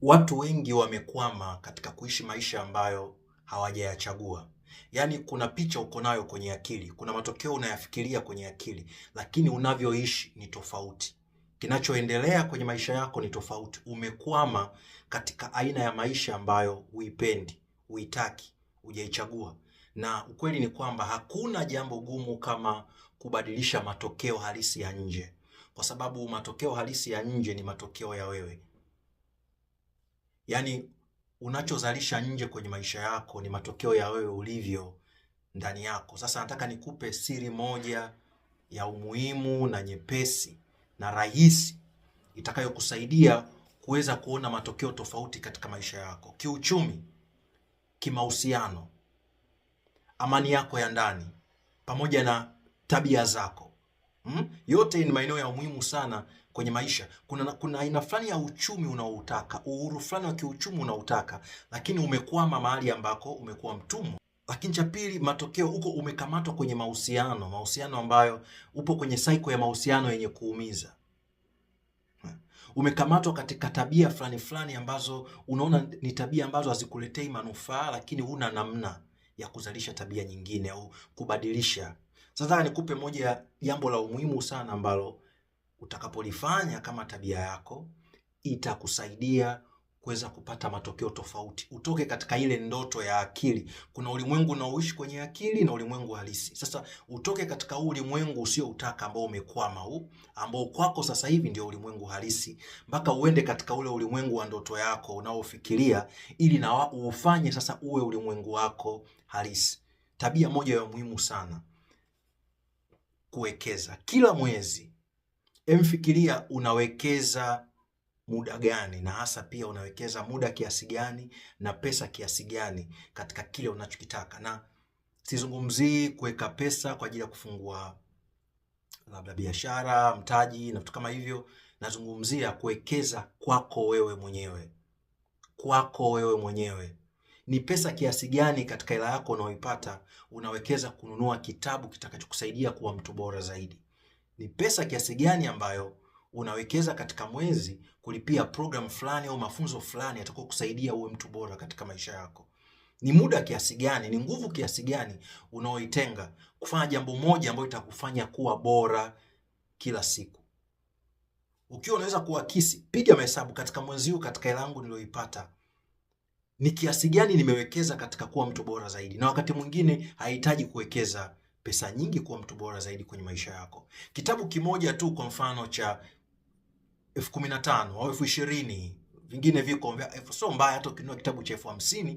Watu wengi wamekwama katika kuishi maisha ambayo hawajayachagua. Yaani kuna picha uko nayo kwenye akili, kuna matokeo unayafikiria kwenye akili, lakini unavyoishi ni tofauti. Kinachoendelea kwenye maisha yako ni tofauti. Umekwama katika aina ya maisha ambayo huipendi, huitaki, hujaichagua. Na ukweli ni kwamba hakuna jambo gumu kama kubadilisha matokeo halisi ya nje, kwa sababu matokeo halisi ya nje ni matokeo ya wewe. Yaani unachozalisha nje kwenye maisha yako ni matokeo ya wewe ulivyo ndani yako. Sasa nataka nikupe siri moja ya umuhimu na nyepesi na rahisi itakayokusaidia kuweza kuona matokeo tofauti katika maisha yako. Kiuchumi, kimahusiano, amani yako ya ndani, pamoja na tabia zako. Yote ni maeneo ya muhimu sana kwenye maisha. Kuna aina fulani ya uchumi unaoutaka, uhuru fulani wa kiuchumi unaoutaka, lakini umekwama mahali ambako umekuwa mtumwa. Lakini cha pili, matokeo huko umekamatwa kwenye mahusiano ambayo upo kwenye cycle ya mahusiano yenye kuumiza. Umekamatwa katika tabia fulani ambazo unaona ni tabia ambazo hazikuletei manufaa, lakini huna namna ya kuzalisha tabia nyingine au kubadilisha. Sasa nikupe moja ya jambo la umuhimu sana ambalo utakapolifanya kama tabia yako itakusaidia kuweza kupata matokeo tofauti. Utoke katika ile ndoto ya akili. Kuna ulimwengu unaoishi kwenye akili na ulimwengu halisi. Sasa utoke katika ulimwengu usioutaka ambao umekwama ambao kwako sasa hivi ndio ulimwengu halisi, mpaka uende katika ule ulimwengu wa ndoto yako unaofikiria, ili na ufanye sasa uwe ulimwengu wako halisi. Tabia moja ya muhimu sana, kuwekeza kila mwezi. Emfikiria unawekeza muda gani, na hasa pia unawekeza muda kiasi gani na pesa kiasi gani katika kile unachokitaka. Na sizungumzii kuweka pesa kwa ajili ya kufungua labda biashara, mtaji na vitu kama hivyo. Nazungumzia kuwekeza kwako wewe mwenyewe. Kwako wewe mwenyewe. Ni pesa kiasi gani katika hela yako unaoipata unawekeza kununua kitabu kitakachokusaidia kuwa mtu bora zaidi? Ni pesa kiasi gani ambayo unawekeza katika mwezi kulipia program fulani au mafunzo fulani yatakuwa kusaidia uwe mtu bora katika maisha yako? Ni muda kiasi gani, ni nguvu kiasi gani unaoitenga kufanya jambo moja ambalo itakufanya kuwa bora kila siku? Ukiwa unaweza kuakisi, piga mahesabu katika mwezi huu, katika hela yangu niliyoipata, ni kiasi gani nimewekeza katika kuwa mtu bora zaidi. Na wakati mwingine haihitaji kuwekeza pesa nyingi kuwa mtu bora zaidi kwenye maisha yako. Kitabu kimoja tu kwa mfano cha 15,000 au 20,000, vingine viko sio mbaya hata ukinunua kitabu cha 50,000,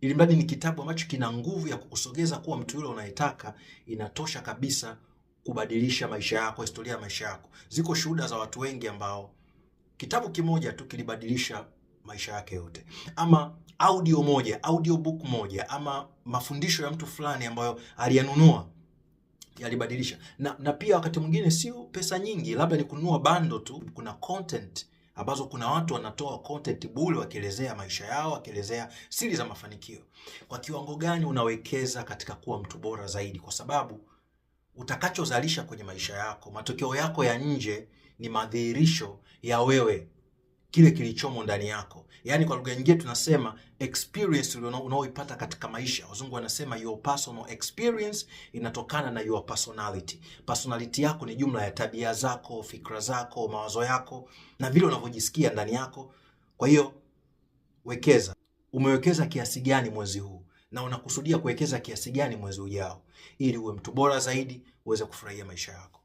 ili mradi ni kitabu ambacho kina nguvu ya kukusogeza kuwa mtu yule unayetaka, inatosha kabisa kubadilisha maisha yako, historia ya maisha yako. Ziko shuhuda za watu wengi ambao kitabu kimoja tu kilibadilisha maisha yake yote. Ama audiobook moja, ama mafundisho ya mtu fulani ambayo aliyanunua yalibadilisha. Na pia wakati mwingine sio pesa nyingi, labda ni kununua bando tu. Kuna content ambazo kuna watu wanatoa content bure wakielezea maisha yao, wakielezea siri za mafanikio. Kwa kiwango gani unawekeza katika kuwa mtu bora zaidi? Kwa sababu utakachozalisha kwenye maisha yako, matokeo yako ya nje ni madhihirisho ya wewe, kile kilichomo ndani yako. Yaani kwa lugha nyingine tunasema experience unaoipata katika maisha. Wazungu wanasema your personal experience inatokana na your personality. Personality yako ni jumla ya tabia zako, fikra zako, mawazo yako na vile unavyojisikia ndani yako. Kwa hiyo wekeza. Umewekeza kiasi gani mwezi huu, na unakusudia kuwekeza kiasi gani mwezi ujao, ili uwe mtu bora zaidi, uweze kufurahia maisha yako.